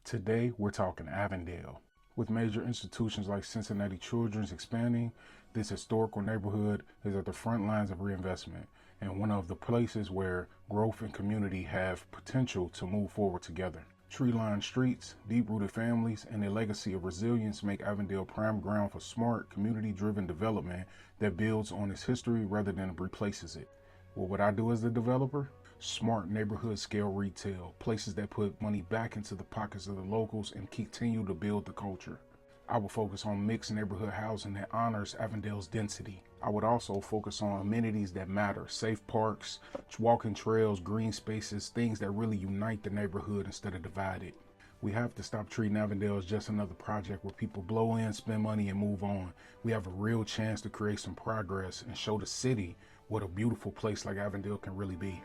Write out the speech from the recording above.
Today, we're talking Avondale. With major institutions like Cincinnati Children's expanding, this historical neighborhood is at the front lines of reinvestment and one of the places where growth and community have potential to move forward together. Tree-lined streets, deep-rooted families, and a legacy of resilience make Avondale prime ground for smart, community-driven development that builds on its history rather than replaces it. What would I do as the developer? Smart neighborhood scale retail, places that put money back into the pockets of the locals and continue to build the culture. I would focus on mixed neighborhood housing that honors Avondale's density. I would also focus on amenities that matter, safe parks, walking trails, green spaces, things that really unite the neighborhood instead of divide it. We have to stop treating Avondale as just another project where people blow in, spend money, and move on. We have a real chance to create some progress and show the city what a beautiful place like Avondale can really be.